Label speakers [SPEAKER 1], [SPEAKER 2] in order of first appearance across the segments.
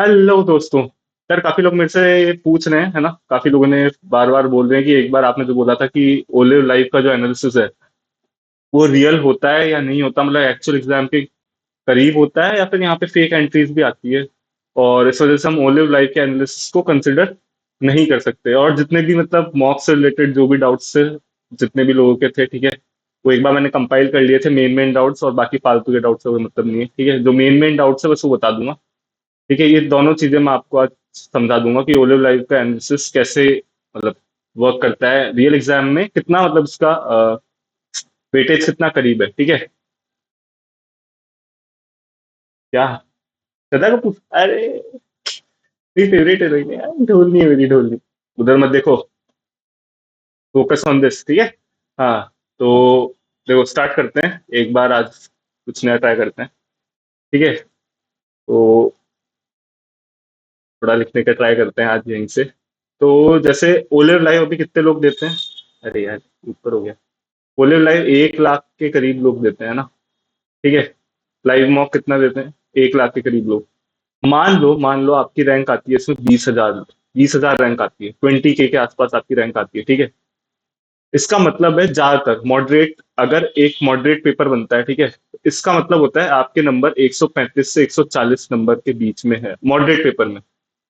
[SPEAKER 1] Hello दोस्तों। यार काफी लोग मेरे से पूछ रहे हैं, है ना, काफी लोगों ने बार बार बोल रहे हैं कि एक बार आपने जो बोला था कि ओलिव लाइफ का जो एनालिसिस है वो रियल होता है या नहीं होता, मतलब एक्चुअल एग्जाम के करीब होता है या फिर यहाँ पे फेक एंट्रीज भी आती है। और इस वजह से हम ओलिव लाइफ के एनालिसिस को कंसिडर नहीं कर सकते। और जितने भी मतलब मॉक से रिलेटेड जो भी डाउट्स थे, जितने भी लोगों के थे, ठीक है, वो एक बार मैंने कंपाइल कर लिए थे, मेन मेन डाउट्स, और बाकी फालतू के डाउट्स का कोई मतलब नहीं है। ठीक है, जो मेन मेन डाउट्स है बस वो बता दूंगा। ठीक है, ये दोनों चीजें मैं आपको आज समझा दूंगा कि ओलिव लाइफ का एनालिसिस कैसे मतलब वर्क करता है रियल एग्जाम में, कितना मतलब इसका वेटेज कितना करीब है। ठीक है, क्या सदा को पूछ, अरे मेरी फेवरेट हीरोइन है यार, ढोलनी है मेरी ढोलनी। उधर मत देखो, फोकस ऑन दिस। ठीक है, हाँ, तो देखो स्टार्ट करते हैं एक बार, आज कुछ नया ट्राई करते हैं। ठीक है, तो थोड़ा लिखने का ट्राई करते हैं आज यहीं से। तो जैसे ओलिव लाइव अभी कितने लोग देते हैं? अरे यार, ऊपर हो गया। ओलिव लाइव 1 लाख के करीब लोग देते हैं ना। ठीक है, लाइव मॉक कितना देते हैं? 1 लाख के करीब लोग। मान लो आपकी रैंक आती है इसमें 20,000। 20,000 रैंक आती है, 20K के आसपास आपकी रैंक आती है। ठीक है, इसका मतलब है ज्यादातर मॉडरेट, अगर एक मॉडरेट पेपर बनता है, ठीक है, इसका मतलब होता है आपके नंबर 135 से 140 नंबर के बीच में है मॉडरेट पेपर में।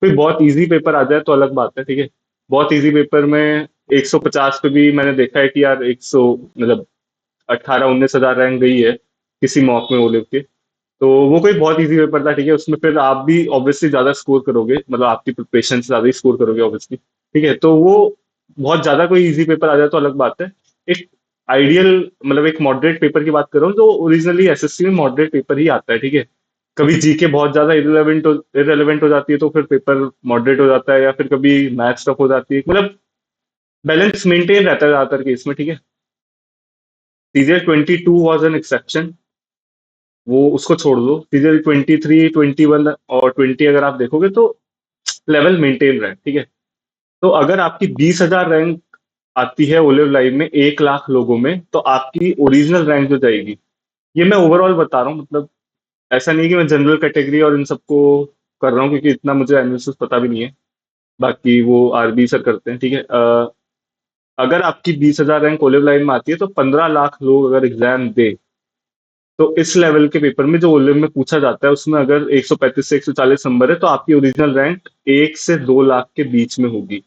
[SPEAKER 1] कोई बहुत इजी पेपर आ जाए तो अलग बात है। ठीक है, बहुत इजी पेपर में 150 पे भी मैंने देखा है कि यार 100 मतलब 18-19 हजार रैंक गई है किसी मॉक में ओलिव के। तो वो कोई बहुत इजी पेपर था। ठीक है, उसमें फिर आप भी ऑब्वियसली ज्यादा स्कोर करोगे, मतलब आपकी प्रिपरेशन से ज्यादा ही स्कोर करोगे ऑब्वियसली। ठीक है, तो वो बहुत ज्यादा कोई इजी पेपर आ जाए तो अलग बात है। एक आइडियल मतलब एक मॉडरेट पेपर की बात कर रहा हूँ, जो ओरिजिनली एसएससी में मॉडरेट पेपर ही आता है। ठीक है, कभी जीके बहुत ज्यादा इरेलेवेंट हो जाती है तो फिर पेपर मॉडरेट हो जाता है, या फिर कभी मैथ्स टफ हो जाती है, मतलब बैलेंस मेंटेन रहता है ज्यादातर केस में। ठीक है, सीजर 22 वॉज एन एक्सेप्शन, वो उसको छोड़ दो। सीजर 23, 21 और 20 अगर आप देखोगे तो लेवल मेंटेन रहे। ठीक है, तो अगर आपकी 20,000 रैंक आती है ओलिव लाइव में 1 लाख लोगों में, तो आपकी ओरिजिनल रैंक जो जाएगी, ये मैं ओवरऑल बता रहा हूँ, मतलब ऐसा नहीं कि मैं जनरल कैटेगरी और इन सबको कर रहा हूँ, क्योंकि इतना मुझे एनालिसिस पता भी नहीं है। बाकी वो आरबी सर करते हैं। ठीक है, अगर आपकी 20,000 रैंक ओलिव लाइन में आती है तो 15 लाख लोग अगर एग्जाम दे, तो इस लेवल के पेपर में जो ओलिव में पूछा जाता है उसमें अगर 135 से 140 नंबर है तो आपकी ओरिजिनल रैंक 1 से 2 लाख के बीच में होगी।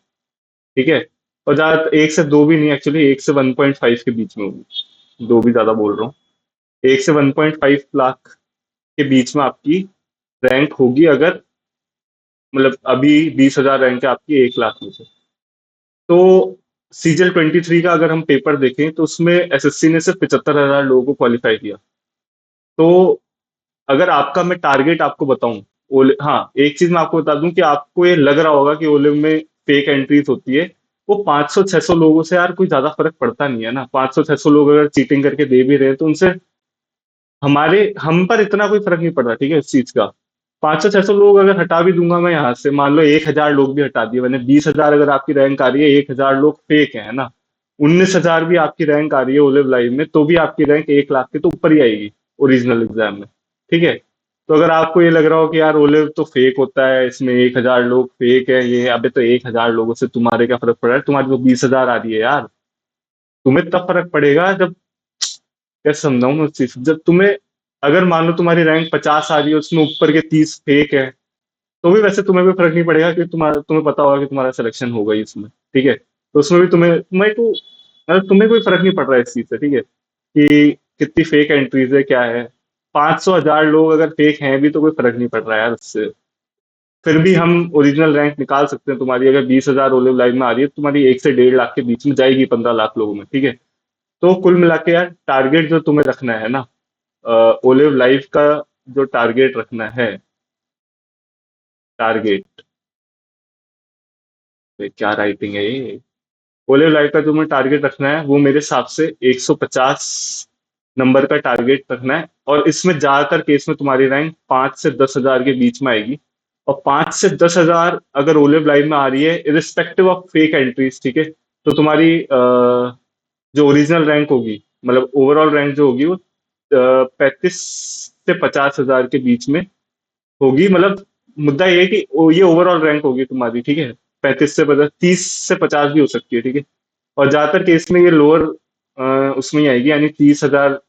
[SPEAKER 1] ठीक है, और ज्यादा 1 से 2 भी नहीं, एक्चुअली 1 से 1.5 के बीच में होगी। दो भी ज्यादा बोल रहा हूँ। 1 से 1.5 लाख के बीच में आपकी रैंक होगी, अगर मतलब अभी 20,000 रैंक है आपकी 1 लाख में से। तो सीजल 23 का अगर हम पेपर देखें तो उसमें एसएससी ने सिर्फ 75,000 लोगों को क्वालिफाई किया। तो अगर आपका मैं टारगेट आपको बताऊं, हाँ, एक चीज मैं आपको बता दूं कि आपको ये लग रहा होगा कि ओलिव में फेक एंट्रीज होती है। वो 500-600 लोगों से यार कोई ज्यादा फर्क पड़ता नहीं है ना। 500-600 लोग अगर चीटिंग करके दे भी रहे हैं तो उनसे हमारे हम पर इतना कोई फर्क नहीं पड़ रहा। ठीक है, इस चीज का 500-600 लोग अगर हटा भी दूंगा मैं यहाँ से, मान लो 1,000 लोग भी हटा दिए मैंने, 20,000 अगर आपकी रैंक आ रही है, 1,000 लोग फेक है ना, 19,000 भी आपकी रैंक आ रही है ओलिव लाइव में, तो भी आपकी रैंक 1 लाख के तो ऊपर ही आएगी ओरिजिनल एग्जाम में। ठीक है, तो अगर आपको ये लग रहा हो कि यार ओलिव तो फेक होता है, इसमें 1,000 लोग फेक है, ये अबे तो 1,000 लोगों से तुम्हारे क्या फर्क पड़ रहा है? तुम्हारी तो 20,000 आ रही है यार। तुम्हें तब फर्क पड़ेगा जब, कैसे समझाऊं मैं उस चीज, जब तुम्हें, अगर मान लो तुम्हारी रैंक 50 आ रही है, उसमें ऊपर के 30 फेक है, तो भी वैसे तुम्हें भी फर्क नहीं पड़ेगा कि तुम्हें पता होगा कि तुम्हारा सिलेक्शन होगा ही इसमें। ठीक है, तो उसमें भी तुम्हें को मतलब तुम्हें कोई फर्क नहीं पड़ रहा है इस चीज से। ठीक है, कि कितनी फेक एंट्रीज है क्या है, 500,000 लोग अगर फेक हैं भी तो कोई फर्क नहीं पड़ रहा है यार उससे। फिर भी हम ओरिजिनल रैंक निकाल सकते हैं। तुम्हारी अगर 20,000 ओलिव लाइन में आ रही है, तुम्हारी 1 से 1.5 लाख के बीच में जाएगी 15 लाख लोगों में। ठीक है, तो कुल मिला के यार टारगेट जो तुम्हें रखना है ना, ओलिव लाइफ का जो टारगेट रखना है, टारगेट, क्या राइटिंग है ये, ओलिव लाइफ का जो मुझे टारगेट रखना है वो मेरे हिसाब से 150 नंबर का टारगेट रखना है। और इसमें ज्यादातर केस में तुम्हारी रैंक 5 से 10,000 के बीच में आएगी। और 5 से 10,000 अगर ओलिव लाइव में आ रही है इरिस्पेक्टिव ऑफ फेक एंट्रीज, ठीक है, तो तुम्हारी जो ओरिजिनल रैंक होगी, मतलब ओवरऑल रैंक जो होगी वो 35 से 50,000 के बीच में होगी। मतलब मुद्दा ये है कि ये ओवरऑल रैंक होगी तुम्हारी, ठीक है। 35 से 50, 30 से 50 भी हो सकती है, ठीक है। और ज्यादातर केस में ये लोअर उसमें ही आएगी, यानी 30,000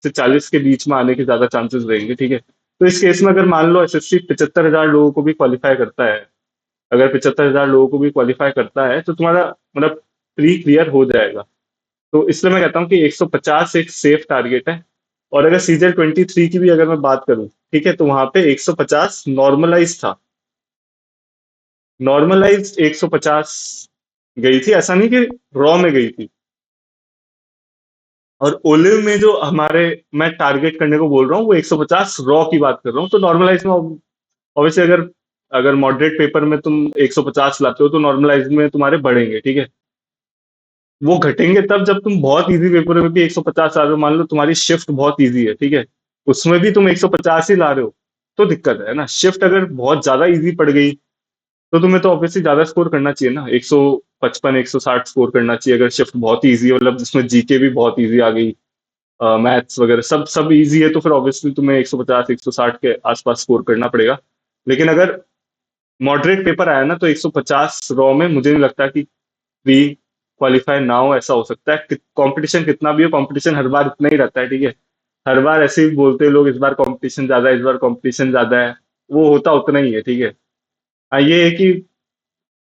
[SPEAKER 1] से 40 के बीच में आने के ज्यादा चांसेस रहेंगे, ठीक है। तो इस केस में अगर मान लो एसएससी 75,000 लोगों को भी क्वालिफाई करता है, अगर 75,000 लोगों को भी क्वालिफाई करता है तो तुम्हारा मतलब प्री क्लियर हो जाएगा। तो इसलिए मैं कहता हूँ कि 150 एक सेफ टारगेट है। और अगर सीजन 23 की भी अगर मैं बात करूं, ठीक है, तो वहां पे 150 नॉर्मलाइज था। नॉर्मलाइज 150 गई थी, ऐसा नहीं कि रॉ में गई थी। और ओलिव में जो हमारे, मैं टारगेट करने को बोल रहा हूँ वो 150 रॉ की बात कर रहा हूँ। तो नॉर्मलाइज में ऑब्वियसली अगर अगर मॉडरेट पेपर में तुम 150 लाते हो तो नॉर्मलाइज में तुम्हारे बढ़ेंगे, ठीक है। वो घटेंगे तब जब तुम बहुत इजी पेपर में भी 150 ला रहे हो। मान लो तुम्हारी शिफ्ट बहुत इजी है, ठीक है, उसमें भी तुम 150 ही ला रहे हो, तो दिक्कत है ना। शिफ्ट अगर बहुत ज्यादा इजी पड़ गई तो तुम्हें तो ऑब्वियसली ज्यादा स्कोर करना चाहिए ना, 155 160 स्कोर करना चाहिए। अगर शिफ्ट बहुत इजी है, मतलब जिसमें जीके भी बहुत इजी आ गई, मैथ्स वगैरह सब सब इजी है, तो फिर ऑब्वियसली तुम्हें 150 160 के आसपास स्कोर करना पड़ेगा। लेकिन अगर मॉडरेट पेपर आया ना तो 150 रॉ में मुझे नहीं लगता कि प्री क्वालिफाई ना हो। ऐसा हो सकता है कि कंपटीशन कितना भी हो, कंपटीशन हर बार इतना ही रहता है, ठीक है। हर बार ऐसे ही बोलते हैं लोग, इस बार कंपटीशन ज्यादा है, इस बार कंपटीशन ज्यादा है। वो होता उतना ही है, ठीक है। ये है कि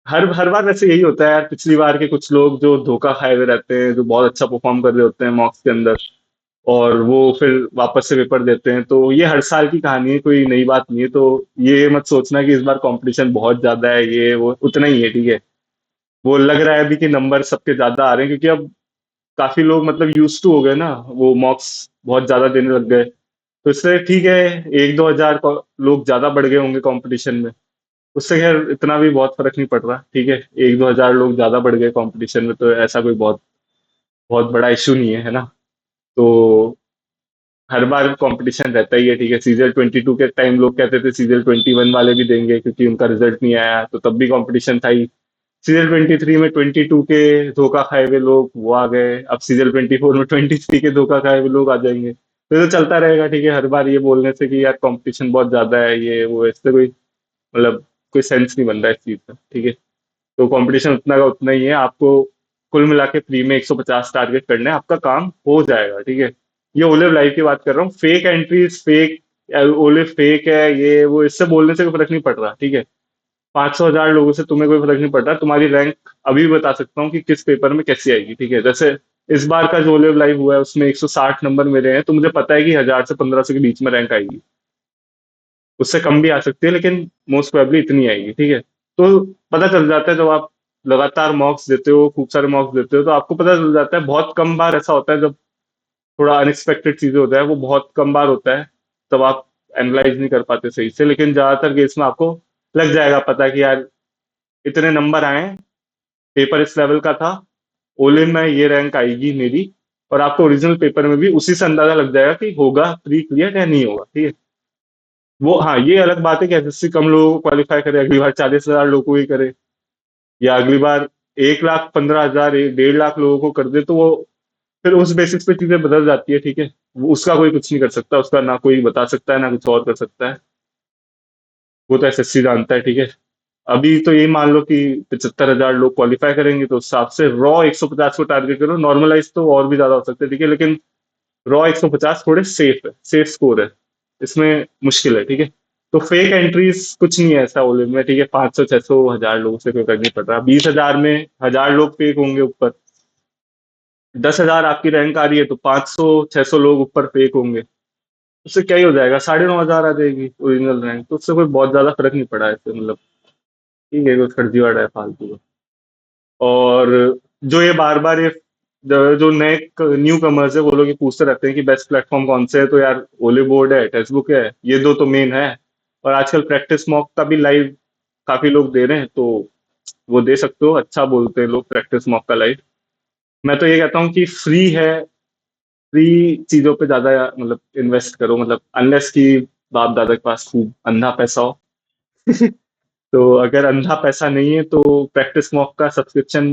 [SPEAKER 1] हर हर बार वैसे यही होता है यार। पिछली बार के कुछ लोग जो धोखा खाए हुए रहते हैं, जो बहुत अच्छा परफॉर्म कर रहे होते हैं मॉक्स के अंदर, और वो फिर वापस से पेपर देते हैं, तो ये हर साल की कहानी है, कोई नई बात नहीं है। तो ये मत सोचना कि इस बार कंपटीशन बहुत ज्यादा है, ये वो उतना ही है, ठीक है। वो लग रहा है अभी कि नंबर सबके ज्यादा आ रहे हैं, क्योंकि अब काफी लोग मतलब यूज टू हो गए ना, वो मॉक्स बहुत ज्यादा देने लग गए। तो इससे ठीक है, 1-2 हजार लोग ज्यादा बढ़ गए होंगे कंपटीशन में, उससे खैर इतना भी बहुत फर्क नहीं पड़ रहा, ठीक है। 1-2 हजार लोग ज्यादा बढ़ गए कंपटीशन में तो ऐसा कोई बहुत बहुत बड़ा इशू नहीं है ना। तो हर बार कंपटीशन रहता ही है, ठीक है। सीजन 22 के टाइम लोग कहते थे सीजन 21 वाले भी देंगे, क्योंकि उनका रिजल्ट नहीं आया, तो तब भी कंपटीशन था ही। सीजन 23 में 22 के धोखा खाए हुए लोग वो आ गए, अब सीजन 24 में 23 के धोखा खाए हुए लोग आ जाएंगे। तो चलता रहेगा, ठीक है। हर बार ये बोलने से कि यार कंपटीशन बहुत ज्यादा है, ये वो, इससे कोई मतलब कोई सेंस नहीं बन रहा है इस चीज का, ठीक है। तो कंपटीशन उतना का उतना ही है। आपको कुल मिला के प्री में 150 टारगेट करना है, आपका काम हो जाएगा, ठीक है। ये ओलिव लाइव की बात कर रहा हूँ। Fake entries, fake olive fake है, ये वो, इससे बोलने से कोई फर्क नहीं पड़ रहा, ठीक है। 500 हजार लोगों से तुम्हें कोई फर्क नहीं पड़ रहा। तुम्हारी रैंक अभी भी बता सकता हूँ कि किस पेपर में कैसी आएगी, ठीक है। जैसे इस बार का जो ओलिव लाइव हुआ है उसमें 160 नंबर मेरे हैं, तो मुझे पता है कि 1000 से 1500 के बीच में रैंक आएगी। उससे कम भी आ सकती है, लेकिन मोस्ट प्रोबेबली इतनी आएगी, ठीक है। तो पता चल जाता है, जब आप लगातार मॉक्स देते हो, खूब सारे मॉक्स देते हो, तो आपको पता चल जाता है। बहुत कम बार ऐसा होता है जब थोड़ा अनएक्सपेक्टेड चीजें होता है, वो बहुत कम बार होता है, तब आप एनालाइज नहीं कर पाते सही से। लेकिन ज्यादातर केस में आपको लग जाएगा पता कि यार इतने नंबर आए हैं, पेपर इस लेवल का था, ओलिन में ये रैंक आएगी मेरी। और आपको ओरिजिनल पेपर में भी उसी से अंदाजा लग जाएगा कि होगा प्री क्लियर या नहीं होगा, ठीक है। वो हाँ, ये अलग बात है कि एसएससी कम लोगों को क्वालिफाई करे, अगली बार 40,000 लोगों को ही करे, या अगली बार 1,15,000 1.5 लाख लोगों को कर दे, तो वो फिर उस बेसिस पे चीजें बदल जाती है, ठीक है। उसका कोई कुछ नहीं कर सकता, उसका ना कोई बता सकता है ना कुछ और कर सकता है। वो तो एसएससी जानता है, ठीक है। अभी तो ये मान लो कि 75,000 लोग क्वालिफाई करेंगे, तो उस हिसाब से रॉ 150 को टारगेट करो। नॉर्मलाइज तो और भी ज्यादा हो सकते हैं, ठीक है, लेकिन रॉ 150 थोड़े सेफ है, सेफ स्कोर है। इसमें मुश्किल है, ठीक है। तो फेक एंट्रीज कुछ नहीं है ऐसा ओलिव में, ठीक है। 500 600 हजार लोगों से कोई फर्क नहीं पड़ रहा। 20,000 में 1000 लोग फेक होंगे ऊपर, 10,000 आपकी रैंक आ रही है तो 500 600 लोग ऊपर फेक होंगे। उससे क्या ही हो जाएगा, 9,500 आ जाएगी ओरिजिनल रैंक। तो उससे कोई बहुत ज्यादा फर्क नहीं पड़ा है इससे, मतलब ठीक है, कोई फर्जीवाड़ा है फालतू का। और जो ये बार बार ये जो नए न्यू कमर्स है, वो लोग ये पूछते रहते हैं कि बेस्ट प्लेटफॉर्म कौन से है, तो यार ओले बोर्ड है, टेक्स्ट बुक है, ये दो तो मेन है। और आजकल प्रैक्टिस मॉक का भी लाइव काफी लोग दे रहे हैं, तो वो दे सकते हो, अच्छा बोलते हैं लोग प्रैक्टिस मॉक का लाइव। मैं तो ये कहता हूँ कि फ्री है, फ्री चीजों पे ज्यादा मतलब इन्वेस्ट करो, मतलब अनलेस कि बाप दादा के पास खूब अंधा पैसा हो। तो अगर अंधा पैसा नहीं है तो प्रैक्टिस मॉक का सब्सक्रिप्शन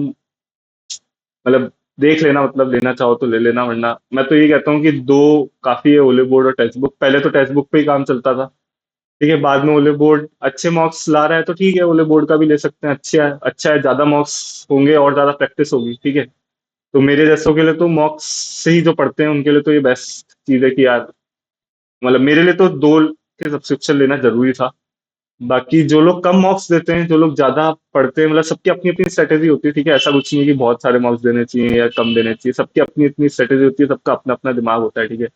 [SPEAKER 1] मतलब देख लेना, मतलब लेना चाहो तो ले लेना, वरना मैं तो ये कहता हूँ कि दो काफी है, ओले बोर्ड और टेक्स्ट बुक। पहले तो टेक्स्ट बुक पे ही काम चलता था, ठीक है, बाद में ओले बोर्ड अच्छे मार्क्स ला रहा है तो ठीक है, ओले बोर्ड का भी ले सकते हैं, अच्छा है, अच्छा है, ज्यादा मार्क्स होंगे और ज्यादा प्रैक्टिस होगी, ठीक है। तो मेरे जैसों के लिए तो मॉक्स से ही जो पढ़ते हैं उनके लिए तो ये बेस्ट चीज है कि यार, मतलब मेरे लिए तो दो के सब्सक्रिप्शन लेना जरूरी था। बाकी जो लोग कम मार्क्स देते हैं, जो लोग ज्यादा पढ़ते हैं, मतलब सबकी अपनी अपनी स्ट्रेटेजी होती है, ठीक है, ऐसा कुछ नहीं है कि बहुत सारे मार्क्स देने चाहिए या कम देने चाहिए, सबकी अपनी अपनी स्ट्रेटेजी होती है, सबका अपना अपना दिमाग होता है, ठीक है।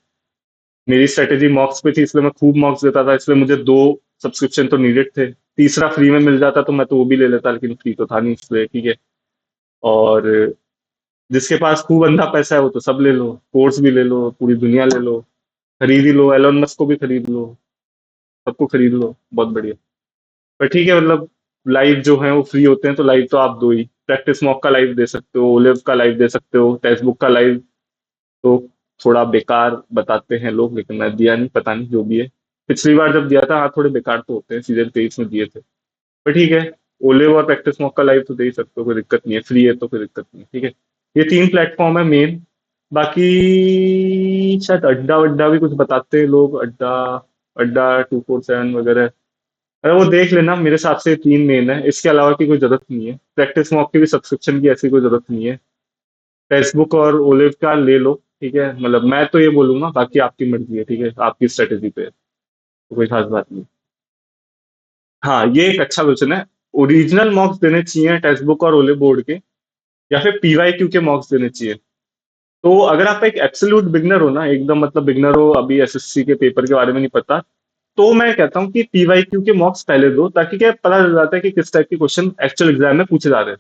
[SPEAKER 1] मेरी स्ट्रेटेजी मार्क्स पे थी, इसलिए मैं खूब मार्क्स देता था, इसलिए मुझे दो सब्सक्रिप्शन तो नीडेड थे। तीसरा फ्री में मिल जाता तो मैं तो वो भी ले लेता, लेकिन फ्री तो था नहीं, इसलिए ठीक है। और जिसके पास खूब अंधा पैसा है वो तो सब ले लो, कोर्स भी ले लो, पूरी दुनिया ले लो, खरीद ही लो, एलोन मस्क को भी खरीद लो, सबको खरीद लो, बहुत बढ़िया। पर ठीक है, मतलब लाइव जो है वो फ्री होते हैं, तो लाइव तो आप दो ही, प्रैक्टिस मॉक का लाइव दे सकते हो, ओलिव का लाइव दे सकते हो, टेक्स्ट बुक का लाइव तो थोड़ा बेकार बताते हैं लोग, लेकिन मैं दिया नहीं, पता नहीं जो भी है। पिछली बार जब दिया था, हाँ थोड़े बेकार तो होते हैं, सीजन 23 में दिए थे। पर ठीक है, ओलिव और प्रैक्टिस मॉक का लाइव तो दे ही सकते हो, कोई दिक्कत नहीं है, फ्री है तो कोई दिक्कत नहीं है, ठीक है। ये तीन प्लेटफॉर्म है मेन। बाकी शायद अड्डा वड्डा भी कुछ बताते हैं लोग, अड्डा, अड्डा 247 वगैरह। अरे वो देख लेना, मेरे हिसाब से ये तीन मेन है, इसके अलावा की कोई जरूरत नहीं है, प्रैक्टिस मॉक की भी सब्सक्रिप्शन की ऐसी कोई जरूरत नहीं है। फेसबुक और ओलिव का ले लो, ठीक है, मतलब मैं तो ये बोलूंगा, बाकी आपकी मर्जी है, ठीक है, आपकी स्ट्रेटेजी पे है, तो कोई खास बात नहीं। हाँ, ये एक अच्छा क्वेश्चन है। ओरिजिनल मॉक्स देने चाहिए टेक्स्ट बुक और ओलिव बोर्ड के, या फिर पीवाईक्यू के मॉक्स देने चाहिए? तो अगर आप एक एब्सोल्यूट बिगनर हो ना, एकदम मतलब बिगनर हो, अभी एसएससी के पेपर के बारे में नहीं पता, तो मैं कहता हूँ कि पीवाईक्यू के मॉक्स पहले दो, ताकि क्या पता चल जाता है कि किस टाइप के क्वेश्चन एक्चुअल एग्जाम में पूछे जा रहे हैं।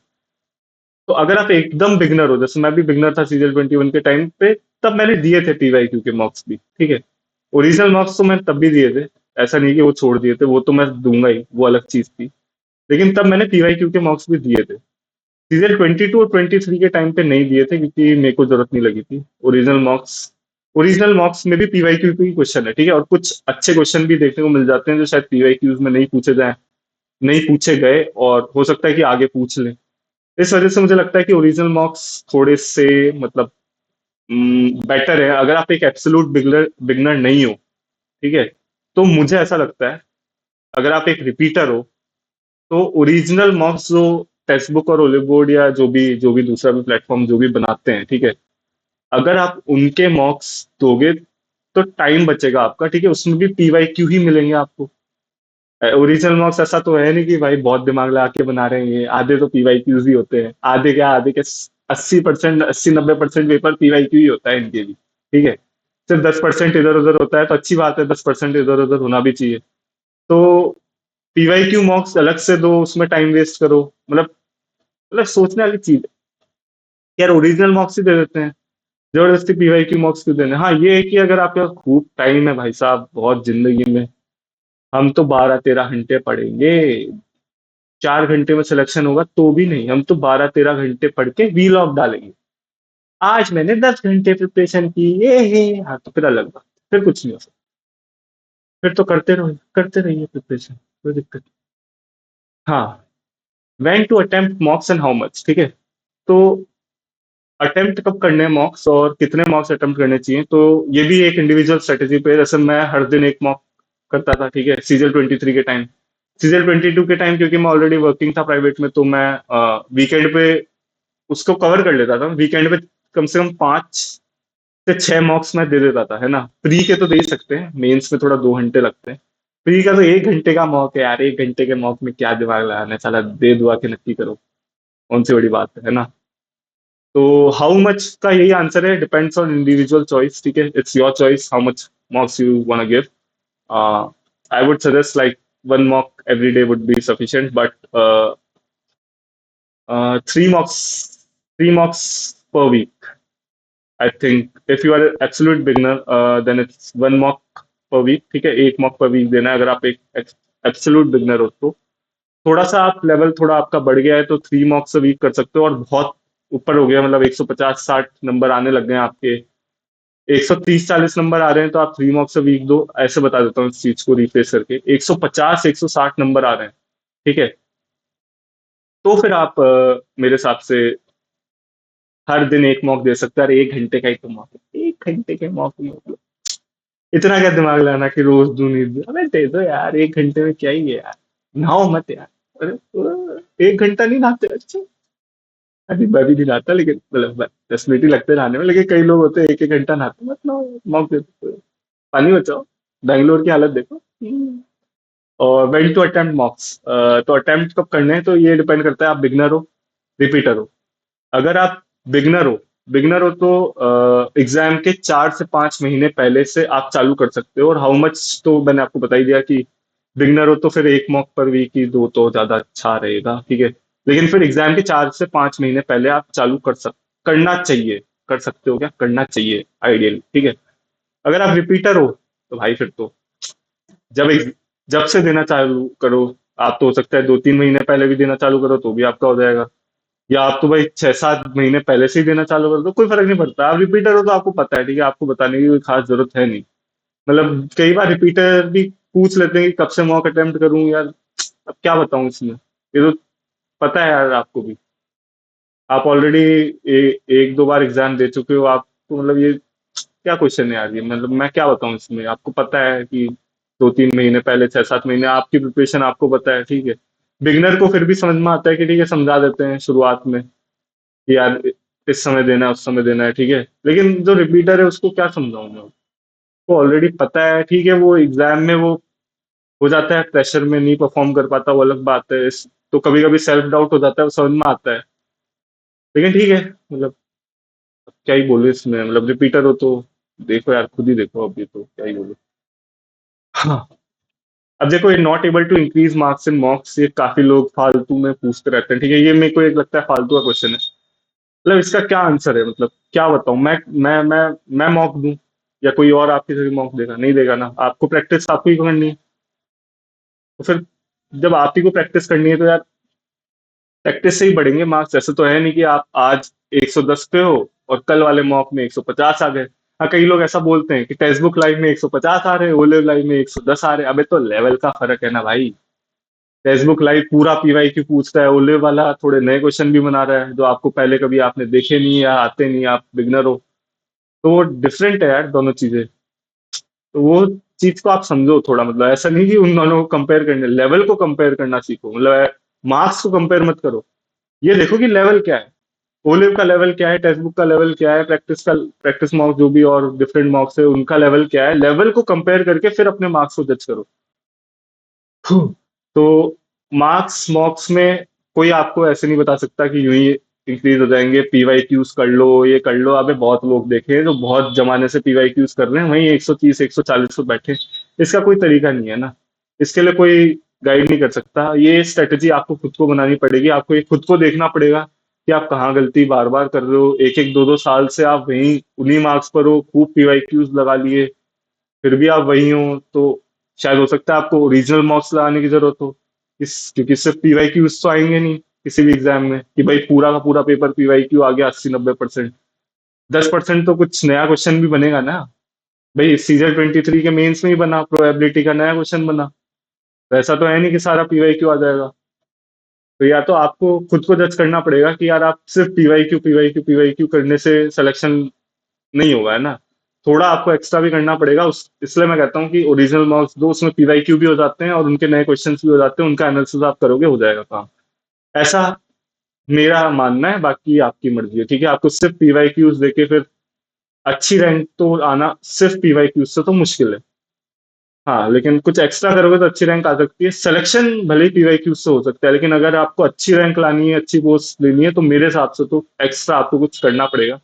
[SPEAKER 1] तो अगर आप एकदम बिगनर हो, जैसे मैं भी बिगनर था CGL 21 के टाइम पे, तब मैंने दिए थे पीवाईक्यू के मॉक्स भी, ठीक है। ओरिजिनल मार्क्स तो मैंने तब भी दिए थे, ऐसा नहीं कि वो छोड़ दिए थे, वो तो मैं दूंगा ही, वो अलग चीज थी। लेकिन तब मैंने पीवाईक्यू के मार्क्स भी दिए थे। CGL 22 और 23 के टाइम पे नहीं दिए थे, क्योंकि मेरे को जरूरत नहीं लगी थी। ओरिजिनल मार्क्स में भी पीवाईक्यू की क्वेश्चन है, ठीक है, और कुछ अच्छे क्वेश्चन भी देखने को मिल जाते हैं जो शायद पीवाईक्यूज में नहीं पूछे जाए, नहीं पूछे गए, और हो सकता है कि आगे पूछ लें। इस वजह से मुझे लगता है कि ओरिजिनल मार्क्स थोड़े से, मतलब बेटर है अगर आप एक एब्सोल्यूट बिगनर बिगनर नहीं हो, ठीक है। तो मुझे ऐसा लगता है, अगर आप एक रिपीटर हो, तो ओरिजिनल मॉक्स जो टेक्स्ट बुक और ओलिव बोर्ड या जो भी दूसरा भी प्लेटफॉर्म जो भी बनाते हैं, ठीक है, अगर आप उनके मॉक्स दोगे तो टाइम बचेगा आपका, ठीक है, उसमें भी पीवाईक्यू ही मिलेंगे आपको। ओरिजिनल मॉक्स ऐसा तो है नहीं कि भाई बहुत दिमाग लगा के बना रहे हैं, ये आधे तो पीवाईक्यूज ही होते हैं, आधे क्या, आधे के 80%, 80-90% पेपर पीवाईक्यू ही होता है इनके भी, ठीक है। सिर्फ 10% इधर उधर होता है, तो अच्छी बात है, 10% इधर उधर होना भी चाहिए। तो पीवाईक्यू मॉक्स अलग से दो, उसमें टाइम वेस्ट करो, मतलब सोचने वाली चीज है। यार ओरिजिनल मॉक्स ही दे देते हैं, जबरदस्ती पीवाईक्यू मॉक्स क्यों देने। हाँ, ये है कि अगर आपके पास खूब टाइम है भाई साहब, बहुत जिंदगी में, हम तो 12-13 घंटे पढ़ेंगे, 4 घंटे में सिलेक्शन होगा तो भी नहीं, हम तो 12-13 घंटे पढ़ के वीलॉग डालेंगे, आज मैंने 10 घंटे प्रिपरेशन की, ये हाँ, तो फिर अलग बात, फिर कुछ नहीं हो सकता, फिर तो करते रहिए प्रिपरेशन, कोई दिक्कत नहीं। हाँ, when to attempt mocks and how much, ठीक है। तो अटेम्प्ट कब करने हैं मॉक्स, और कितने मॉक्स अटेम्प्ट करने चाहिए, तो ये भी एक इंडिविजुअल स्ट्रेटेजी पे है। जैसे मैं हर दिन एक मॉक करता था, ठीक है, CGL 23 के टाइम। CGL 22 के टाइम क्योंकि मैं ऑलरेडी वर्किंग था प्राइवेट में, तो मैं वीकेंड पे उसको कवर कर लेता था, वीकेंड पे कम से कम 5 से 6 मॉक्स मैं दे देता था, है ना। प्री के तो दे ही सकते हैं, मेंस में थोड़ा 2 घंटे लगते हैं। प्री का तो 1 घंटे का मॉक है यार, 1 घंटे के मॉक में क्या दिमाग लगाना है, साला दे दुआ के नक्की करो, कौन सी बड़ी बात है ना। तो हाउ मच का यही आंसर है, डिपेंड्स ऑन इंडिविजुअल चॉइस, ठीक है, it's your choice how much मॉक्स you want give. I would suggest like 1 mock every day would be sufficient, but 3 mocks per week. I think if you are an absolute beginner, then it's 1 mock per week, ठीक है, एक mock पर week देना है, अगर आप एक absolute beginner हो तो। थोड़ा सा आप लेवल थोड़ा आपका बढ़ गया है तो 3 मॉक्स वीक कर सकते हो, और बहुत ऊपर हो गया, मतलब 150-60 नंबर आने लग गए हैं आपके, 130-40 नंबर आ रहे हैं, तो आप 3 मॉक्स वीक दो, ऐसे बता देता हूँ इस चीज को रिफ्रेश करके, 150-160 नंबर आ रहे हैं, ठीक है। तो फिर आप मेरे हिसाब से हर दिन एक मॉक दे सकते हैं, अरे 1 घंटे का ही तो मॉक है, 1 घंटे के मॉक में मतलब इतना क्या दिमाग लाना कि रोज दूं नहीं दूं, अबे दे दो यार, 1 घंटे में क्या ही है यार, नहाओ मत यार। अरे 1 घंटा नहीं नहाते, अच्छा। अभी मैं भी नहीं नहाता, लेकिन मतलब 10 मिनट ही लगते नहाने में, लेकिन कई लोग होते हैं 1 1 घंटा नहाते, मत नहाओ, मौक दे दो, पानी बचाओ। बैंगलोर की हालत देखो। और वेन टू अटेम्प्ट मॉक्स, तो अटेम्प्ट कब करने हैं, तो ये डिपेंड करता है आप बिगनर हो, रिपीटर हो। अगर आप बिगनर हो, बिगनर हो तो एग्जाम के 4 से 5 महीने पहले से आप चालू कर सकते हो। और हाउ मच तो मैंने आपको बता ही दिया कि बिगनर हो तो फिर एक मॉक पर वीक की दो तो ज्यादा अच्छा रहेगा, ठीक है। लेकिन फिर एग्जाम के 4 से 5 महीने पहले आप चालू करना चाहिए। कर सकते हो क्या, करना चाहिए आइडियल, ठीक है। अगर आप रिपीटर हो तो भाई फिर तो जब जब से देना चालू करो, आप तो हो सकता है 2 3 महीने पहले भी देना चालू करो तो भी आपका हो जाएगा। या आप तो भाई 6 7 महीने पहले से ही देना चालू कर दो, कोई फर्क नहीं पड़ता। आप रिपीटर हो तो आपको पता है, ठीक है, आपको बताने की कोई खास जरूरत है नहीं। मतलब कई बार रिपीटर भी पूछ लेते हैं कि कब से मॉक अटेम्प्ट करूं यार, अब क्या बताऊं इसमें, ये तो पता है यार आपको भी। आप ऑलरेडी 1 2 बार एग्जाम दे चुके हो आप, तो मतलब ये क्या क्वेश्चन है यार, ये मतलब मैं क्या बताऊं इसमें, आपको पता है कि 2 3 महीने पहले 6 7 महीने आपकी प्रिपरेशन आपको पता है, ठीक है। बिगनर को फिर भी समझ में आता है कि ठीक है, समझा देते हैं शुरुआत में कि यार इस समय देना है, उस समय देना है, ठीक है। लेकिन जो रिपीटर है उसको क्या समझाऊं मैं, उसको ऑलरेडी पता है, ठीक है, वो एग्जाम में वो हो जाता है प्रेशर में नहीं परफॉर्म कर पाता, वो अलग बात है। तो कभी कभी सेल्फ डाउट हो जाता है, वो समझ में आता है। लेकिन ठीक है, मतलब अब क्या ही बोलूं इसमें, मतलब रिपीटर हो तो देखो यार, खुद ही देखो, अभी तो क्या ही बोलूं। हाँ। अब देखो, ये not able to increase marks in mocks, ये काफी लोग फालतू में पूछते रहते हैं, ठीक है। ये मेरे को एक लगता है फालतू का क्वेश्चन है। मतलब इसका क्या आंसर है, मतलब क्या बताऊं मैं मॉक दूं, या कोई और आपकी जगह मॉक देगा, नहीं देगा ना, आपको प्रैक्टिस आपको ही करनी है। तो फिर जब आप ही को प्रैक्टिस करनी है तो यार प्रैक्टिस से ही बढ़ेंगे मार्क्स। ऐसे तो है नहीं कि आप आज 110 पे हो और कल वाले मॉक में 150 आ गए। हाँ, कई लोग ऐसा बोलते हैं कि टेक्स्ट बुक लाइव में 150 आ रहे हैं, ओ लेवल लाइव में 110 आ रहे हैं। अबे तो लेवल का फर्क है ना भाई। टेक्स्ट बुक लाइव पूरा पीवाई क्यू पूछता है, ओ लेवल वाला थोड़े नए क्वेश्चन भी बना रहा है जो आपको पहले कभी आपने देखे नहीं या आते नहीं, आप बिगनर हो। तो वो डिफरेंट है यार, दोनों चीजें। तो वो चीज को आप समझो थोड़ा, मतलब ऐसा नहीं कि उन दोनों को कंपेयर करने, लेवल को कंपेयर करना सीखो, मतलब मार्क्स को कंपेयर मत करो। ये देखो कि लेवल क्या है, ओलिव का लेवल क्या है, टेक्स्ट बुक का लेवल क्या है, प्रैक्टिस मार्क्स जो भी और डिफरेंट मार्क्स है उनका लेवल क्या है, लेवल को कंपेयर करके फिर अपने मार्क्स को जज करो। हम्म। तो मार्क्स मॉक्स में कोई आपको ऐसे नहीं बता सकता कि यूं ही इंक्रीज हो जाएंगे, पीवाई क्यूज कर लो, ये कर लो। अबे बहुत लोग देखे हैं जो बहुत जमाने से पीवाई क्यूज कर रहे हैं, वहीं 130 140 पे बैठे। इसका कोई तरीका नहीं है ना, इसके लिए कोई गाइड नहीं कर सकता। ये स्ट्रेटेजी आपको खुद को बनानी पड़ेगी, आपको ये खुद को देखना पड़ेगा कि आप कहाँ गलती बार बार कर रहे हो। एक एक दो दो साल से आप वहीं उन्हीं मार्क्स पर हो, खूब पीवाई क्यूज लगा लिए, फिर भी आप वही हो। तो शायद हो सकता है आपको ओरिजिनल मार्क्स लगाने की जरूरत हो, क्योंकि सिर्फ पीवाई क्यूज तो आएंगे नहीं किसी भी एग्जाम में कि भाई पूरा का पूरा पेपर पीवाई क्यू आ गया 80 90%। 10% तो कुछ नया क्वेश्चन भी बनेगा ना। भाई सीजन 23 के मेंस में ही बना, प्रोबेबिलिटी का नया क्वेश्चन बना। तो ऐसा तो है नहीं कि सारा पीवाई क्यू आ जाएगा। तो या तो आपको खुद को जज करना पड़ेगा कि यार आप सिर्फ पीवाई क्यू करने से सिलेक्शन नहीं होगा, है ना। थोड़ा आपको एक्स्ट्रा भी करना पड़ेगा, उस इसलिए मैं कहता हूँ कि ओरिजिनल मार्क्स दो, उसमें पीवाई क्यू भी हो जाते हैं और उनके नए क्वेश्चंस भी हो जाते हैं, उनका एनालिसिस आप करोगे, हो जाएगा काम। ऐसा मेरा मानना है, बाकी आपकी मर्जी है, ठीक है। आपको सिर्फ पीवाई क्यूज देके फिर अच्छी रैंक तो आना सिर्फ पीवाई क्यूज से तो मुश्किल है। हाँ, लेकिन कुछ एक्स्ट्रा करोगे तो अच्छी रैंक आ सकती है। सिलेक्शन भले ही पीवाई क्यूज से हो सकता है, लेकिन अगर आपको अच्छी रैंक लानी है, अच्छी पोस्ट लेनी है, तो मेरे हिसाब से तो एक्स्ट्रा आपको कुछ करना पड़ेगा।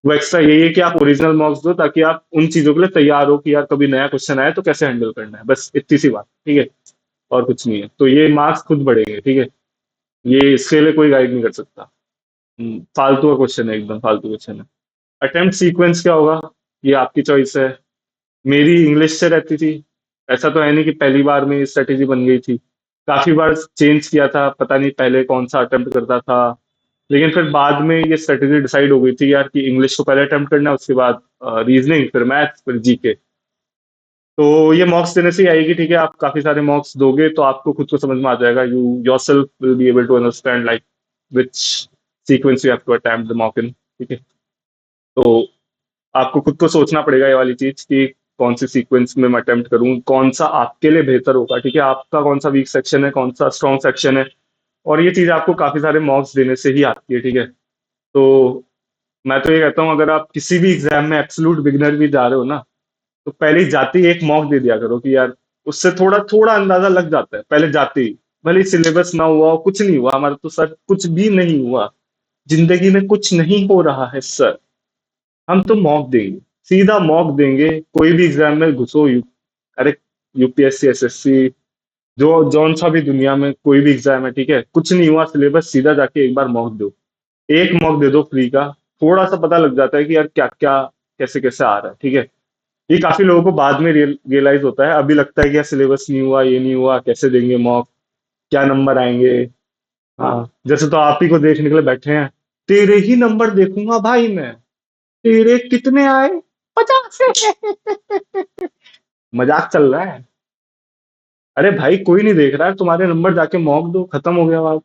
[SPEAKER 1] वो एक्स्ट्रा यही है कि आप ओरिजिनल मार्क्स दो, ताकि आप उन चीजों के लिए तैयार हो कि यार कभी नया क्वेश्चन आए तो कैसे हैंडल करना है, बस इतनी सी बात, ठीक है। और कुछ नहीं है, तो ये मार्क्स खुद बढ़ेंगे, ठीक है। ये इसके लिए कोई गाइड नहीं कर सकता। फालतू का क्वेश्चन है, एकदम फालतू क्वेश्चन है। अटेम्प्ट सीक्वेंस क्या होगा, ये आपकी चॉइस है। मेरी इंग्लिश से रहती थी। ऐसा तो है नहीं कि पहली बार में स्ट्रेटेजी बन गई थी, काफी बार चेंज किया था, पता नहीं पहले कौन सा अटेम्प्ट करता था। लेकिन फिर बाद में ये स्ट्रेटेजी डिसाइड हो गई थी यार कि इंग्लिश को पहले अटेम्प्ट करना है, उसके बाद रीजनिंग, फिर मैथ्स, फिर जीके। तो ये मॉक्स देने से ही आएगी, ठीक है। आप काफी सारे मॉक्स दोगे तो आपको खुद को समझ में आ जाएगा, you yourself will be able to understand like which sequence you have to attempt the mock in, ठीक है। तो आपको खुद को सोचना पड़ेगा ये वाली चीज कि कौन सी सीक्वेंस में मैं अटेम्प्ट करूं, कौन सा आपके लिए बेहतर होगा, ठीक है, आपका कौन सा वीक सेक्शन है, कौन सा स्ट्रॉन्ग सेक्शन है। और ये चीज आपको काफी सारे मॉक्स देने से ही आती है, ठीक है। तो मैं तो ये कहता हूँ, अगर आप किसी भी एग्जाम में एब्सोल्यूट बिगनर भी जा रहे हो ना, तो पहले ही जाते ही एक मॉक दे दिया करो कि यार, उससे थोड़ा थोड़ा अंदाजा लग जाता है पहले जाते ही। भले सिलेबस ना हुआ हो, कुछ नहीं हुआ, हमारा तो सर कुछ भी नहीं हुआ, जिंदगी में कुछ नहीं हो रहा है सर, हम तो मॉक देंगे, सीधा मॉक देंगे। कोई भी एग्जाम में घुसो, अरे यूपीएससी, एसएससी, जो जौन सा भी दुनिया में कोई भी एग्जाम है, ठीक है, कुछ नहीं हुआ सिलेबस, सीधा जाके एक बार मॉक दो, एक मॉक दे दो फ्री का। थोड़ा सा पता लग जाता है कि यार क्या क्या, कैसे कैसे आ रहा है, ठीक है। ये काफी लोगों को बाद में रियलाइज होता है, अभी लगता है कि यार सिलेबस नहीं हुआ, ये नहीं हुआ, कैसे देंगे मॉक, क्या नंबर आएंगे। हाँ, जैसे तो आप ही को देखने के लिए बैठे हैं, तेरे ही नंबर देखूंगा भाई मैं, तेरे कितने आए, 50 मजाक चल रहा है। अरे भाई कोई नहीं देख रहा है तुम्हारे नंबर, जाके मॉक दो, खत्म हो गया बात।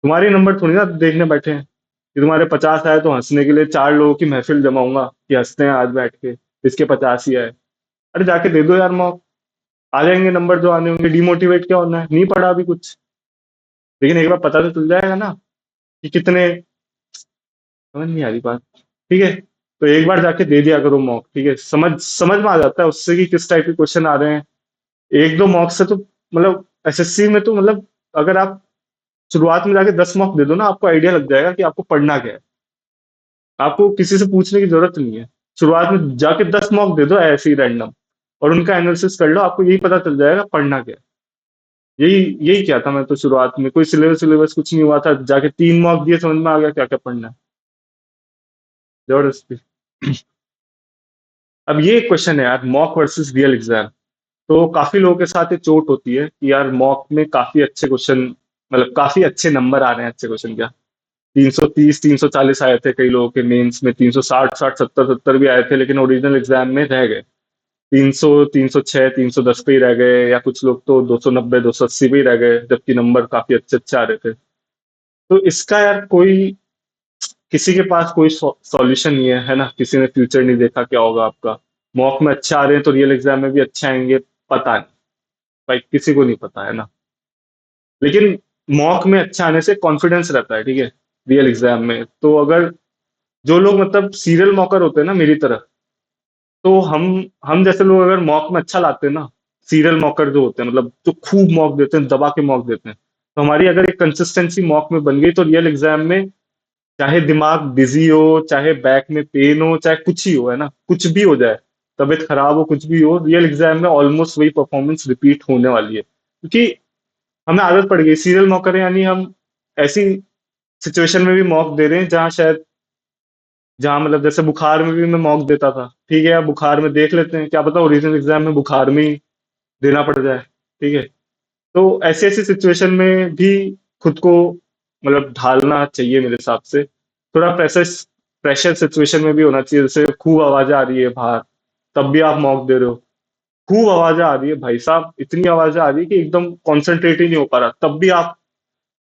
[SPEAKER 1] तुम्हारे नंबर थोड़ी ना देखने बैठे हैं कि तुम्हारे 50 आए तो हंसने के लिए 4 लोगों की महफिल जमाऊंगा कि हंसते हैं आज बैठ के, इसके 50 ही आए। अरे जाके दे दो यार मॉक, आ जाएंगे नंबर जो आने होंगे, डिमोटिवेट क्या होना है, नहीं पढ़ा अभी कुछ, लेकिन एक बार पता तो चल जाएगा ना कि कितने। समझ नहीं आ रही बात, ठीक है। तो एक बार जाके दे दिया करो मॉक, ठीक है, समझ समझ में आ जाता है उससे कि किस टाइप के क्वेश्चन आ रहे हैं। एक दो मॉक से तो मतलब एसएससी में तो मतलब, अगर आप शुरुआत में जाके 10 मॉक दे दो ना, आपको आइडिया लग जाएगा कि आपको पढ़ना क्या है। आपको किसी से पूछने की जरूरत नहीं है, शुरुआत में जाके 10 मॉक दे दो ऐसे ही रैंडम, और उनका एनालिसिस कर लो, आपको यही पता चल जाएगा पढ़ना क्या है। यही यही क्या था, मैं तो शुरुआत में कोई सिलेबस सिलेबस कुछ नहीं हुआ था, जाके 3 मॉक दिए, समझ में आ गया क्या क्या पढ़ना है। जबरदस्ती। अब ये क्वेश्चन है यार, मॉक वर्सेस रियल एग्जाम। तो काफी लोगों के साथ ये चोट होती है कि यार मॉक में काफी अच्छे क्वेश्चन, मतलब काफी अच्छे नंबर आ रहे हैं, अच्छे क्वेश्चन क्या, 330 340 आए थे कई लोगों के मेंस में, 360 60 70 70 भी आए थे, लेकिन ओरिजिनल एग्जाम में रह गए 300 306 310 पे ही रह गए, या कुछ लोग तो 290 280 पे ही रह गए, जबकि नंबर काफी अच्छे अच्छे आ रहे थे। तो इसका यार कोई, किसी के पास कोई सॉल्यूशन नहीं है ना, किसी ने फ्यूचर नहीं देखा क्या होगा आपका। मॉक में अच्छे आ रहे हैं तो रियल एग्जाम में भी अच्छे आएंगे, पता नहीं भाई, किसी को नहीं पता है ना। लेकिन मॉक में अच्छा आने से कॉन्फिडेंस रहता है, ठीक है। रियल एग्जाम में तो अगर जो लोग मतलब सीरियल मॉकर होते हैं ना मेरी तरह, तो हम जैसे लोग अगर मॉक में अच्छा लाते हैं ना, सीरियल मॉकर जो होते हैं, मतलब जो खूब मॉक देते हैं, दबा के मॉक देते हैं, तो हमारी अगर एक कंसिस्टेंसी मॉक में बन गई, तो रियल एग्जाम में चाहे दिमाग बिजी हो, चाहे बैक में पेन हो, चाहे कुछ ही हो, है ना, कुछ भी हो जाए, तबीयत खराब हो, कुछ भी हो, रियल एग्जाम में ऑलमोस्ट वही परफॉर्मेंस रिपीट होने वाली है, क्योंकि हमें आदत पड़ गई सीरियल मॉकर है, यानी हम ऐसी सिचुएशन में भी मॉक दे रहे हैं जहां शायद, जहां मतलब जैसे बुखार में भी मैं मॉक देता था, ठीक है, अब बुखार में देख लेते हैं, क्या पता ओरिजिनल एग्जाम में बुखार में ही देना पड़ जाए, ठीक है। तो ऐसी ऐसी सिचुएशन में भी खुद को मतलब ढालना चाहिए मेरे हिसाब से, थोड़ा प्रेशर, प्रेशर सिचुएशन में भी होना चाहिए, जैसे खूब आवाज आ रही है बाहर, तब भी आप मॉक दे रहे हो, खूब आवाज आ रही है भाई साहब, इतनी आवाज आ रही है कि एकदम कॉन्सेंट्रेट ही नहीं हो पा रहा, तब भी आप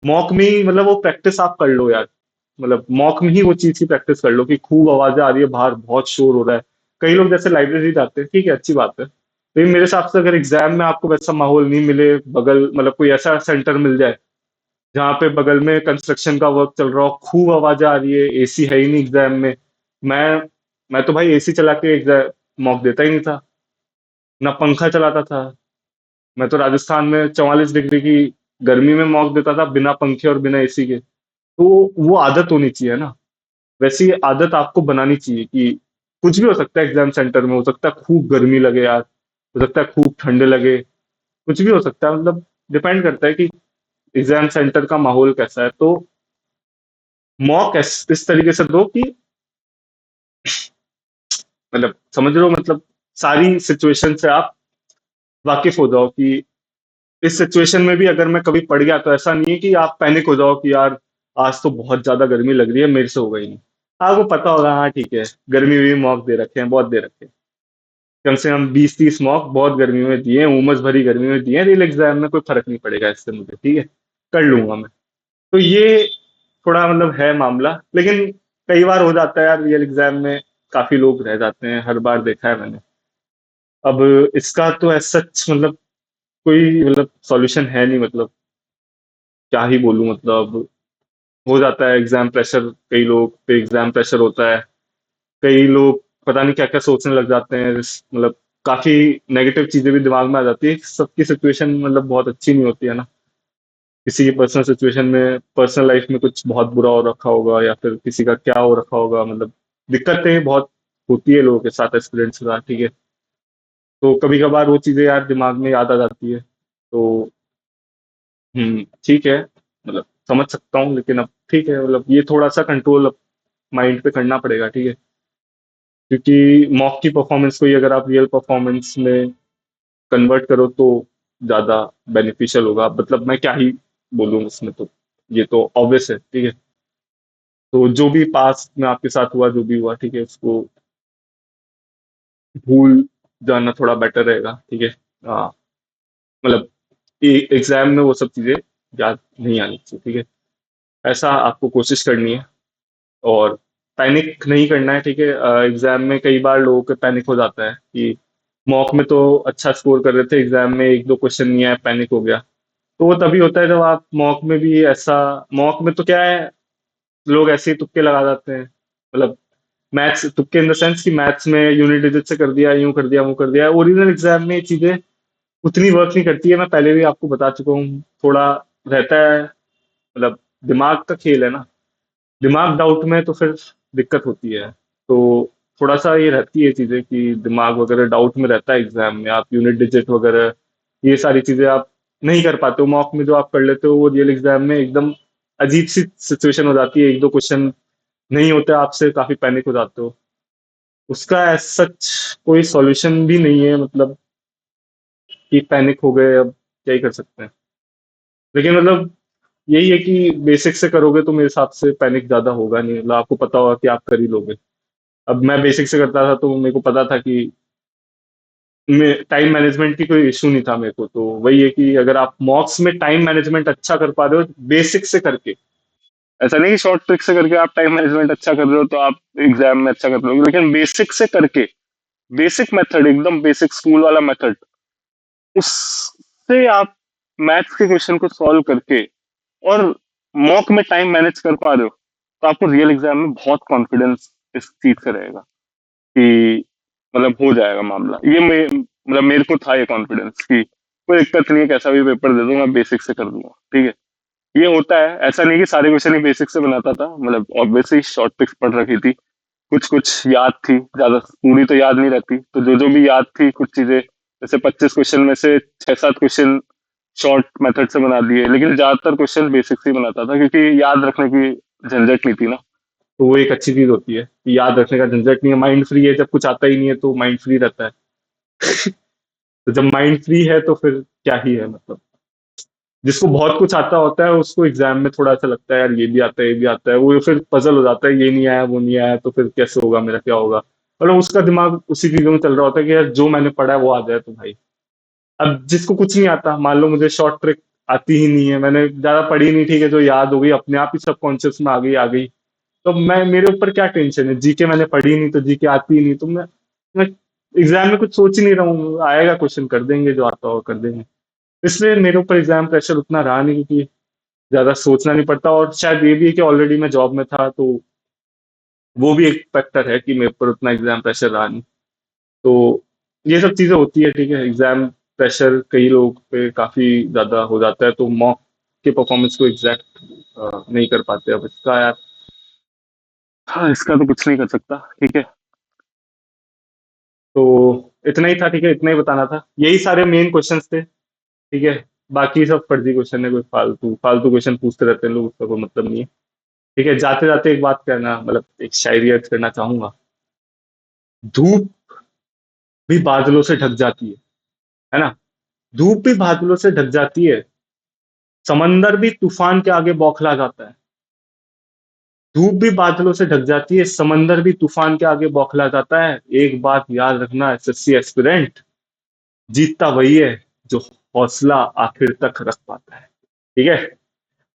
[SPEAKER 1] मॉक में ही, मतलब वो प्रैक्टिस आप कर लो यार, मतलब मॉक में ही वो चीज की प्रैक्टिस कर लो कि खूब आवाजें आ रही है बाहर, बहुत शोर हो रहा है। कई लोग जैसे लाइब्रेरी जाते हैं, ठीक है, अच्छी बात है, लेकिन मेरे हिसाब से अगर एग्जाम में आपको वैसा माहौल नहीं मिले, बगल मतलब कोई ऐसा सेंटर मिल जाए जहाँ पे बगल में कंस्ट्रक्शन का वर्क चल रहा हो, खूब आवाजें आ रही है, एसी है ही नहीं एग्जाम में, मैं मैं तो भाई एसी चला के एग्जाम मॉक देता ही नहीं था, ना पंखा चलाता था। मैं तो राजस्थान में 44 डिग्री की गर्मी में मॉक देता था, बिना पंखे और बिना एसी के। तो वो आदत होनी चाहिए ना, वैसी आदत आपको बनानी चाहिए कि कुछ भी हो सकता है एग्जाम सेंटर में, हो सकता है खूब गर्मी लगे यार, हो सकता है खूब ठंडे लगे, कुछ भी हो सकता है, मतलब डिपेंड करता है कि एग्जाम सेंटर का माहौल कैसा है। तो मॉक इस तरीके से दो कि मतलब समझ रहे हो, मतलब सारी सिचुएशन से आप वाकिफ हो जाओ कि इस सिचुएशन में भी अगर मैं कभी पड़ गया तो ऐसा नहीं है कि आप पैनिक हो जाओ कि यार आज तो बहुत ज्यादा गर्मी लग रही है, मेरे से हो गई नहीं। आपको पता होगा, हाँ ठीक है, गर्मी में भी मॉक दे रखे हैं, बहुत दे रखे हैं, कम से कम 20 30 मॉक बहुत गर्मी में दिए हैं, उमस भरी गर्मी में दिए हैं, रियल एग्जाम में कोई फर्क नहीं पड़ेगा इससे मुझे, ठीक है, कर लूंगा मैं। तो ये थोड़ा मतलब है मामला, लेकिन कई बार हो जाता है यार रियल एग्जाम में, काफी लोग रह जाते हैं, हर बार देखा है मैंने। अब इसका तो ऐसा सच मतलब कोई मतलब सॉल्यूशन है नहीं, मतलब क्या ही बोलूं, मतलब हो जाता है एग्जाम प्रेशर, कई लोग पे एग्जाम प्रेशर होता है, कई लोग पता नहीं क्या क्या सोचने लग जाते हैं, मतलब काफी नेगेटिव चीजें भी दिमाग में आ जाती है। सबकी सिचुएशन मतलब बहुत अच्छी नहीं होती है ना, किसी की पर्सनल सिचुएशन में, पर्सनल लाइफ में कुछ बहुत बुरा हो रखा होगा, या फिर किसी का क्या हो रखा होगा, मतलब दिक्कतें बहुत होती है लोगों के साथ एक्सपीरियंस के साथ, ठीक है। तो कभी कभार वो चीजें यार दिमाग में याद आ जाती है, तो ठीक है, मतलब समझ सकता हूँ, लेकिन अब ठीक है, मतलब ये थोड़ा सा कंट्रोल माइंड पे करना पड़ेगा, ठीक है। क्योंकि मॉक की परफॉर्मेंस को ही अगर आप रियल परफॉर्मेंस में कन्वर्ट करो तो ज्यादा बेनिफिशियल होगा, मतलब मैं क्या ही बोलूँ इसमें, तो ये तो ऑब्वियस है, ठीक है। तो जो भी पास्ट में आपके साथ हुआ, जो भी हुआ, ठीक है, उसको भूल जाना थोड़ा बेटर रहेगा, ठीक है। हाँ, मतलब एग्जाम में वो सब चीजें याद नहीं आनी चाहिए, ठीक है। ऐसा आपको कोशिश करनी है, और पैनिक नहीं करना है, ठीक है। एग्जाम में कई बार लोगों को पैनिक हो जाता है कि मॉक में तो अच्छा स्कोर कर रहे थे, एग्जाम में एक दो क्वेश्चन नहीं आया, पैनिक हो गया। तो वो तभी होता है जब आप मॉक में भी ऐसा, मॉक में तो क्या है, लोग ऐसे ही तुक्के लगा जाते हैं, मतलब मैथ्स तुक्के इन द सेंस कि मैथ्स में यूनिट डिजिट से कर दिया, यूं कर दिया, वो कर दिया। ओरिजिनल एग्जाम में ये चीजें उतनी वर्क नहीं करती है, मैं पहले भी आपको बता चुका हूँ, थोड़ा रहता है, मतलब दिमाग का खेल है ना, दिमाग डाउट में तो फिर दिक्कत होती है। तो थोड़ा सा ये रहती है चीजें कि दिमाग वगैरह डाउट में रहता है एग्जाम में, आप यूनिट डिजिट वगैरह ये सारी चीजें आप नहीं कर पाते हो मॉक में, जो आप कर लेते हो वो रियल एग्जाम में एकदम अजीब सी सिचुएशन हो जाती है, एक दो क्वेश्चन नहीं होते आपसे, काफी पैनिक हो जाते हो। उसका एज सच कोई सॉल्यूशन भी नहीं है, मतलब कि पैनिक हो गए, अब क्या ही कर सकते हैं। लेकिन मतलब यही है कि बेसिक से करोगे तो मेरे हिसाब से पैनिक ज्यादा होगा नहीं, मतलब आपको पता होगा कि आप कर ही लोगे। अब मैं बेसिक से करता था तो मेरे को पता था कि टाइम मैनेजमेंट की कोई इशू नहीं था मेरे को, तो वही है कि अगर आप मॉक्स में टाइम मैनेजमेंट अच्छा कर पा रहे हो बेसिक से करके, ऐसा नहीं कि शॉर्ट ट्रिक से करके आप टाइम मैनेजमेंट अच्छा कर रहे हो तो आप एग्जाम में अच्छा कर पाओगे, लेकिन बेसिक से करके, बेसिक मेथड, एकदम बेसिक स्कूल वाला मेथड, उससे आप मैथ्स के क्वेश्चन को सॉल्व करके और मॉक में टाइम मैनेज कर पा रहे हो, तो आपको रियल एग्जाम में बहुत कॉन्फिडेंस इस चीज से रहेगा कि मतलब हो जाएगा मामला। ये मतलब मेरे को था ये कॉन्फिडेंस कि कोई दिक्कत नहीं है, कैसा भी पेपर दे दूंगा, बेसिक से कर दूंगा, ठीक है। ये होता है, ऐसा नहीं कि सारे क्वेश्चन ही बेसिक से बनाता था, मतलब ऑब्वियसली शॉर्ट ट्रिक्स पढ़ रखी थी, कुछ कुछ याद थी, ज्यादा पूरी तो याद नहीं रहती, तो जो जो भी याद थी कुछ चीजें, जैसे 25 क्वेश्चन में से 6-7 क्वेश्चन शॉर्ट मेथड से बना दिए, लेकिन ज्यादातर क्वेश्चन बेसिक से ही बनाता था, क्योंकि याद रखने की झंझट नहीं थी ना। तो वो एक अच्छी चीज होती है कि याद रखने का झंझट नहीं है, माइंड फ्री है, जब कुछ आता ही नहीं है तो माइंड फ्री रहता है। तो जब माइंड फ्री है तो फिर क्या ही है, मतलब जिसको बहुत कुछ आता होता है उसको एग्जाम में थोड़ा सा लगता है यार ये भी आता है, ये भी आता है, वो फिर पजल हो जाता है, ये नहीं आया, वो नहीं आया, तो फिर कैसे होगा, मेरा क्या होगा। मतलब उसका दिमाग उसी चीजों में चल रहा होता है कि यार जो मैंने पढ़ा है वो आ जाए तो भाई। अब जिसको कुछ नहीं आता, मान लो मुझे शॉर्ट ट्रिक आती ही नहीं है, मैंने ज्यादा पढ़ी नहीं, ठीक है, जो याद हो गई अपने आप ही सबकॉन्शियस में आ गई, तो मैं, मेरे ऊपर क्या टेंशन है, जीके मैंने पढ़ी नहीं तो जीके आती ही नहीं, तो मैं एग्जाम में कुछ सोच ही नहीं रहा हूँ, आएगा क्वेश्चन कर देंगे, जो आता हो कर देंगे। इसलिए मेरे ऊपर एग्जाम प्रेशर उतना रहा नहीं, क्योंकि ज्यादा सोचना नहीं पड़ता, और शायद ये भी है कि ऑलरेडी मैं जॉब में था, तो वो भी एक फैक्टर है कि मेरे ऊपर उतना एग्जाम प्रेशर रहा नहीं। तो ये सब चीजें होती है, ठीक है। एग्जाम प्रेशर कई लोग पे काफी ज्यादा हो जाता है, तो मॉक के परफॉर्मेंस को एग्जैक्ट नहीं कर पाते। अब इसका यार, हाँ, इसका तो कुछ नहीं कर सकता, ठीक है। तो इतना ही था, ठीक है, इतना ही बताना था, यही सारे मेन क्वेश्चंस थे, ठीक है। बाकी सब फर्जी क्वेश्चन है, कोई फालतू फालतू क्वेश्चन पूछते रहते हैं लोग, उसका कोई मतलब नहीं है, ठीक है। जाते जाते एक बात करना, मतलब एक शायरी अर्ज करना चाहूंगा। धूप भी बादलों से ढक जाती है ना, धूप भी बादलों से ढक जाती है, समंदर भी तूफान के आगे बौखला जाता है। धूप भी बादलों से ढक जाती है, समंदर भी तूफान के आगे बौखला जाता है। एक बात याद रखना एसएससी एस्पिरेंट, जीतता वही है जो हौसला आखिर तक रख पाता है, ठीक है।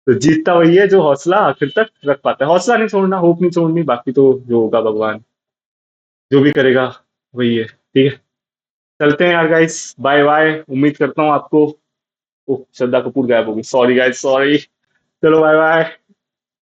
[SPEAKER 1] तो जीतता वही है जो हौसला आखिर तक रख पाता है, हौसला नहीं छोड़ना, होप नहीं छोड़नी, बाकी तो जो होगा भगवान जो भी करेगा वही है, ठीक है। चलते हैं यार गाइस, बाय बाय, उम्मीद करता हूँ आपको। ओह, श्रद्धा कपूर गायब होगी, सॉरी गाइस, सॉरी। चलो बाय बाय।